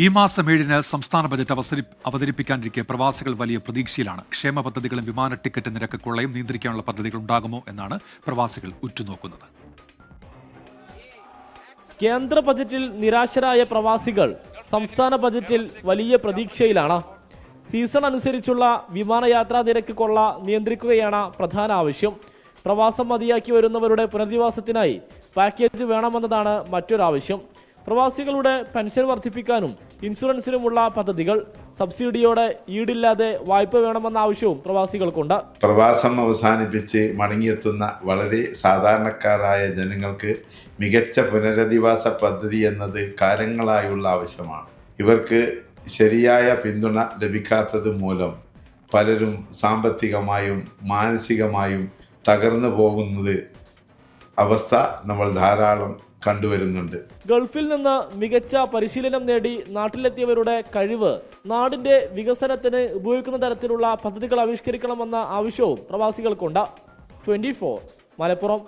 ഈ മാസം 7-ന് സംസ്ഥാന ബജറ്റ് അവതരിപ്പിക്കാനിരിക്കെ പ്രവാസികൾ വലിയ പ്രതീക്ഷയിലാണ്. ക്ഷേമ പദ്ധതികളും വിമാന ടിക്കറ്റ് നിരക്ക് കൊള്ളയും നിയന്ത്രിക്കാനുള്ള പദ്ധതികൾ ഉണ്ടാകുമോ എന്നാണ് പ്രവാസികൾ ഉറ്റുനോക്കുന്നത്. കേന്ദ്ര ബജറ്റിൽ നിരാശരായ പ്രവാസികൾ സംസ്ഥാന ബജറ്റിൽ വലിയ പ്രതീക്ഷയിലാണ്. സീസൺ അനുസരിച്ചുള്ള വിമാനയാത്രാ നിരക്ക് കൊള്ള നിയന്ത്രിക്കുകയാണ് പ്രധാന ആവശ്യം. പ്രവാസം മതിയാക്കി വരുന്നവരുടെ പുനരധിവാസത്തിനായി പാക്കേജ് വേണമെന്നതാണ് മറ്റൊരാവശ്യം. പ്രവാസികളുടെ പെൻഷൻ വർദ്ധിപ്പിക്കാനും ഇൻഷുറൻസിനുമുള്ള പദ്ധതികൾ, സബ്സിഡിയോടെ ഈടില്ലാതെ വായ്പ വേണമെന്ന ആവശ്യവും പ്രവാസികൾക്കുണ്ട്. പ്രവാസം അവസാനിപ്പിച്ച് മടങ്ങിയെത്തുന്ന വളരെ സാധാരണക്കാരായ ജനങ്ങൾക്ക് മികച്ച പുനരധിവാസ പദ്ധതി എന്നത് കാലങ്ങളായുള്ള ആവശ്യമാണ്. ഇവർക്ക് ശരിയായ പിന്തുണ ലഭിക്കാത്തത് മൂലം പലരും സാമ്പത്തികമായും മാനസികമായും തകർന്നു പോകുന്നത് അവസ്ഥ നമ്മൾ ധാരാളം കണ്ടുവരുന്നുണ്ട്. ഗൾഫിൽ നിന്ന് മികച്ച പരിശീലനം നേടി നാട്ടിലെത്തിയവരുടെ കഴിവ് നാടിന്റെ വികസനത്തിന് ഉപയോഗിക്കുന്ന തരത്തിലുള്ള പദ്ധതികൾ ആവിഷ്കരിക്കണമെന്ന ആവശ്യവും പ്രവാസികൾക്കുണ്ട്. 24 മലപ്പുറം.